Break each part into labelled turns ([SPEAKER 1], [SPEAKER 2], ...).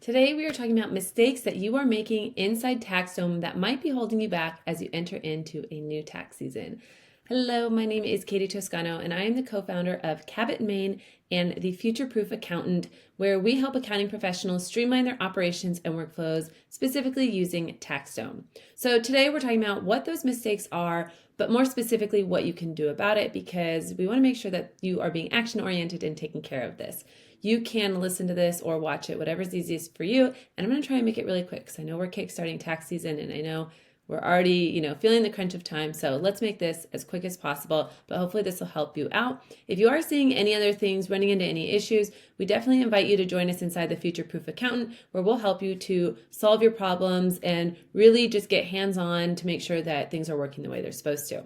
[SPEAKER 1] Today we are talking about mistakes that you are making inside TaxDome that might be holding you back as you enter into a new tax season. Hello, my name is Katie Toscano, and I am the co-founder of Cabot Maine and the FutureProof Accountant, where we help accounting professionals streamline their operations and workflows, specifically using TaxDome. So today we're talking about what those mistakes are, but more specifically what you can do about it, because we want to make sure that you are being action-oriented and taking care of this. You can listen to this or watch it, whatever's easiest for you. And I'm going to try and make it really quick because I know we're kickstarting tax season and I know we're already, feeling the crunch of time. So let's make this as quick as possible, but hopefully this will help you out. If you are seeing any other things, running into any issues, we definitely invite you to join us inside the FutureProof Accountant, where we'll help you to solve your problems and really just get hands-on to make sure that things are working the way they're supposed to.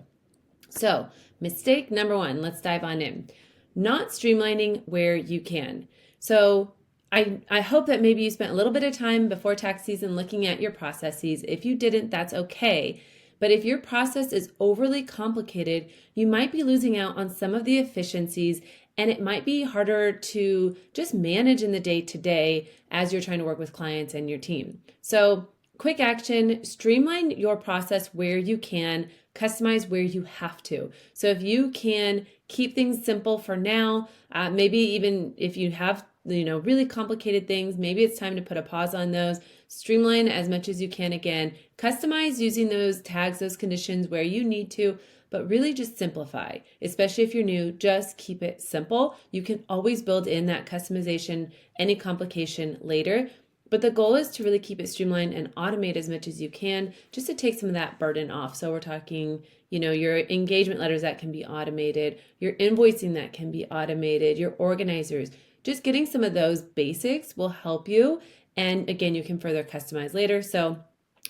[SPEAKER 1] So mistake number one, let's dive on in. Not streamlining where you can. So I hope that maybe you spent a little bit of time before tax season looking at your processes. If you didn't, that's okay. But if your process is overly complicated, you might be losing out on some of the efficiencies, and it might be harder to just manage in the day-to-day as you're trying to work with clients and your team. So quick action, streamline your process where you can, customize where you have to. So if you can keep things simple for now, maybe even if you have really complicated things, maybe it's time to put a pause on those. Streamline as much as you can. Again, customize using those tags, those conditions where you need to, but really just simplify. Especially if you're new, just keep it simple. You can always build in that customization, any complication later. But the goal is to really keep it streamlined and automate as much as you can, just to take some of that burden off. So we're talking, your engagement letters that can be automated, your invoicing that can be automated, your organizers. Just getting some of those basics will help you. And again, you can further customize later. So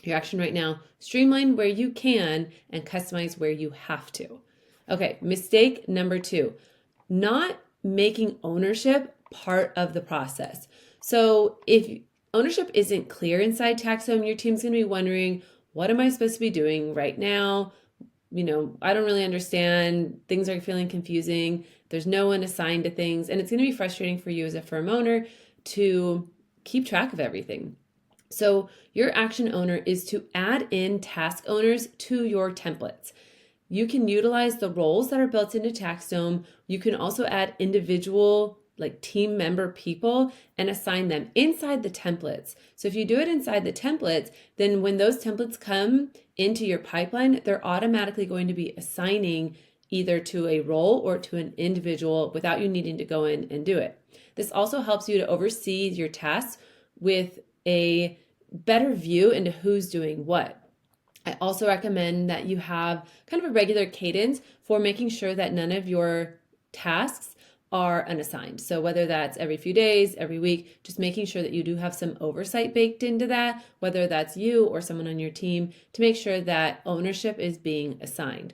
[SPEAKER 1] your action right now, streamline where you can and customize where you have to. Okay, mistake number two, not making ownership part of the process. So if ownership isn't clear inside TaxDome, your team's going to be wondering, what am I supposed to be doing right now? I don't really understand. Things are feeling confusing. There's no one assigned to things. And it's going to be frustrating for you as a firm owner to keep track of everything. So your action owner is to add in task owners to your templates. You can utilize the roles that are built into TaxDome. You can also add individual team member people and assign them inside the templates. So if you do it inside the templates, then when those templates come into your pipeline, they're automatically going to be assigning either to a role or to an individual without you needing to go in and do it. This also helps you to oversee your tasks with a better view into who's doing what. I also recommend that you have kind of a regular cadence for making sure that none of your tasks are unassigned. So whether that's every few days, every week, just making sure that you do have some oversight baked into that, whether that's you or someone on your team, to make sure that ownership is being assigned.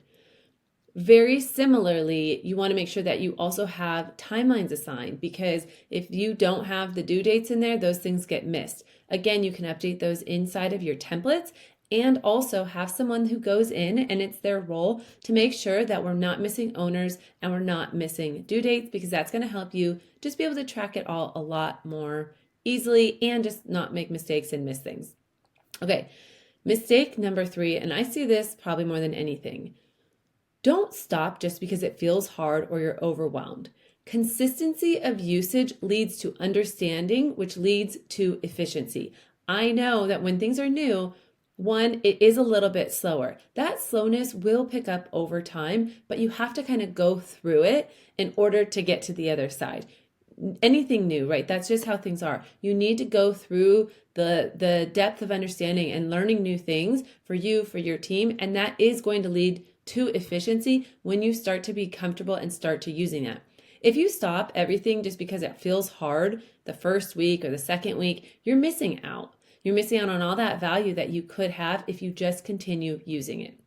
[SPEAKER 1] Very similarly, you want to make sure that you also have timelines assigned, because if you don't have the due dates in there, those things get missed. Again, you can update those inside of your templates and also have someone who goes in and it's their role to make sure that we're not missing owners and we're not missing due dates, because that's going to help you just be able to track it all a lot more easily and just not make mistakes and miss things. Okay, mistake number three, and I see this probably more than anything. Don't stop just because it feels hard or you're overwhelmed. Consistency of usage leads to understanding, which leads to efficiency. I know that when things are new, one, it is a little bit slower. That slowness will pick up over time, but you have to kind of go through it in order to get to the other side. Anything new, right? That's just how things are. You need to go through the depth of understanding and learning new things for you, for your team, and that is going to lead to efficiency when you start to be comfortable and start to using that. If you stop everything just because it feels hard the first week or the second week, you're missing out. You're missing out on all that value that you could have if you just continue using it.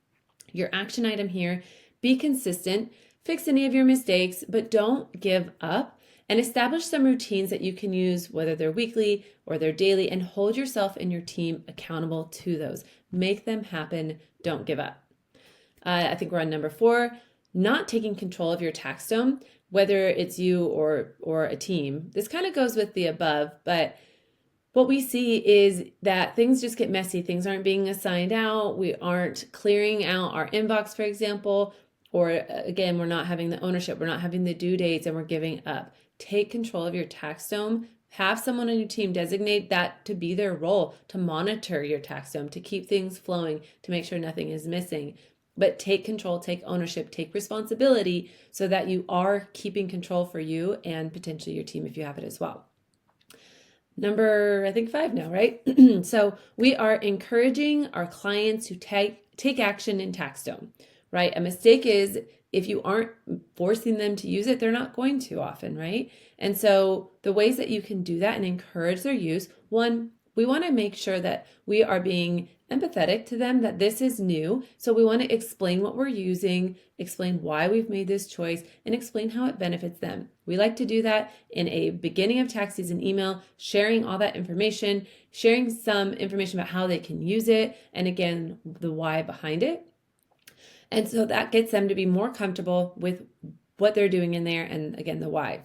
[SPEAKER 1] Your action item here, be consistent, fix any of your mistakes, but don't give up, and establish some routines that you can use, whether they're weekly or they're daily, and hold yourself and your team accountable to those. Make them happen. Don't give up. I think we're on number 4, not taking control of your TaxDome, whether it's you or a team. This kind of goes with the above, but what we see is that things just get messy. Things aren't being assigned out. We aren't clearing out our inbox, for example, or again, we're not having the ownership. We're not having the due dates and we're giving up. Take control of your TaxDome. Have someone on your team designate that to be their role, to monitor your TaxDome, to keep things flowing, to make sure nothing is missing. But take control, take ownership, take responsibility so that you are keeping control for you and potentially your team if you have it as well. Number, I think 5 now, right? So we are encouraging our clients to take action in TaxDome, right? A mistake is if you aren't forcing them to use it, they're not going to often, right? And so the ways that you can do that and encourage their use, one, we want to make sure that we are being empathetic to them, that this is new. So we want to explain what we're using, explain why we've made this choice, and explain how it benefits them. We like to do that in a beginning of tax season email, sharing all that information, sharing some information about how they can use it, and again, the why behind it. And so that gets them to be more comfortable with what they're doing in there, and again, the why.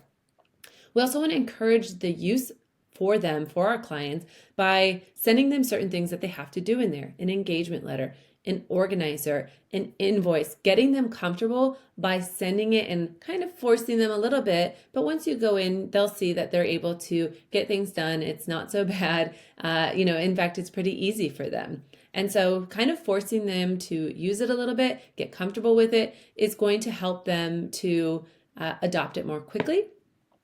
[SPEAKER 1] We also want to encourage the use for them, for our clients, by sending them certain things that they have to do in there, an engagement letter, an organizer, an invoice, getting them comfortable by sending it and kind of forcing them a little bit. But once you go in, they'll see that they're able to get things done. It's not so bad. In fact, it's pretty easy for them. And so kind of forcing them to use it a little bit, get comfortable with it, is going to help them to adopt it more quickly.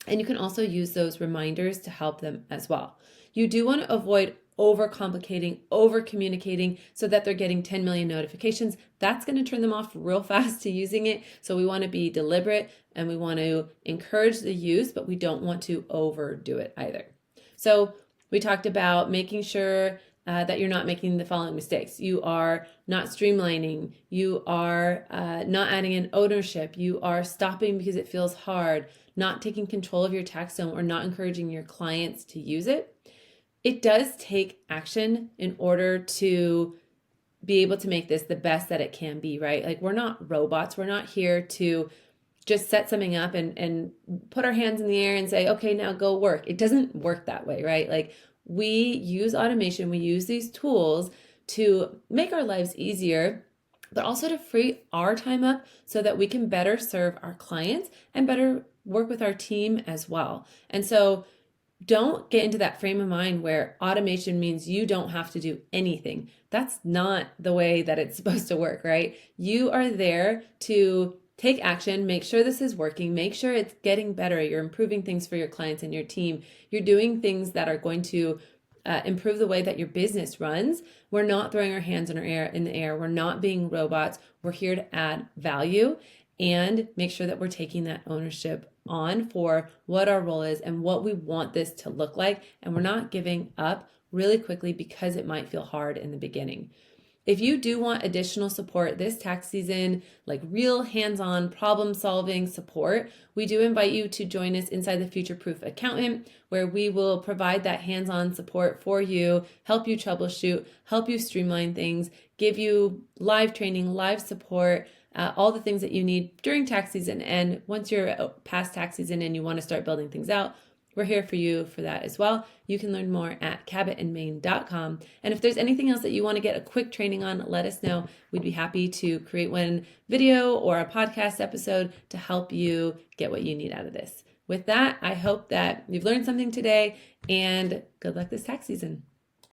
[SPEAKER 1] And you can also use those reminders to help them as well. You do want to avoid overcomplicating, over communicating so that they're getting 10 million notifications. That's going to turn them off real fast to using it. So we want to be deliberate and we want to encourage the use, but we don't want to overdo it either. So we talked about making sure that you're not making the following mistakes. You are not streamlining. You are not adding in ownership. You are stopping because it feels hard, not taking control of your TaxDome, or not encouraging your clients to use it. It does take action in order to be able to make this the best that it can be, right? Like, we're not robots. We're not here to just set something up and put our hands in the air and say, okay, now go work. It doesn't work that way, right? Like, we use automation, we use these tools to make our lives easier, but also to free our time up so that we can better serve our clients and better work with our team as well. And so don't get into that frame of mind where automation means you don't have to do anything. That's not the way that it's supposed to work, right? You are there to take action, make sure this is working, make sure it's getting better. You're improving things for your clients and your team. You're doing things that are going to improve the way that your business runs. We're not throwing our hands in the air. We're not being robots. We're here to add value and make sure that we're taking that ownership on for what our role is and what we want this to look like. And we're not giving up really quickly because it might feel hard in the beginning. If you do want additional support this tax season, like real hands-on problem-solving support, we do invite you to join us inside the FutureProof Accountant, where we will provide that hands-on support for you, help you troubleshoot, help you streamline things, give you live training, live support, all the things that you need during tax season. And once you're past tax season and you want to start building things out, we're here for you for that as well. You can learn more at cabotandmain.com. And if there's anything else that you want to get a quick training on, let us know. We'd be happy to create one video or a podcast episode to help you get what you need out of this. With that, I hope that you've learned something today, and good luck this tax season.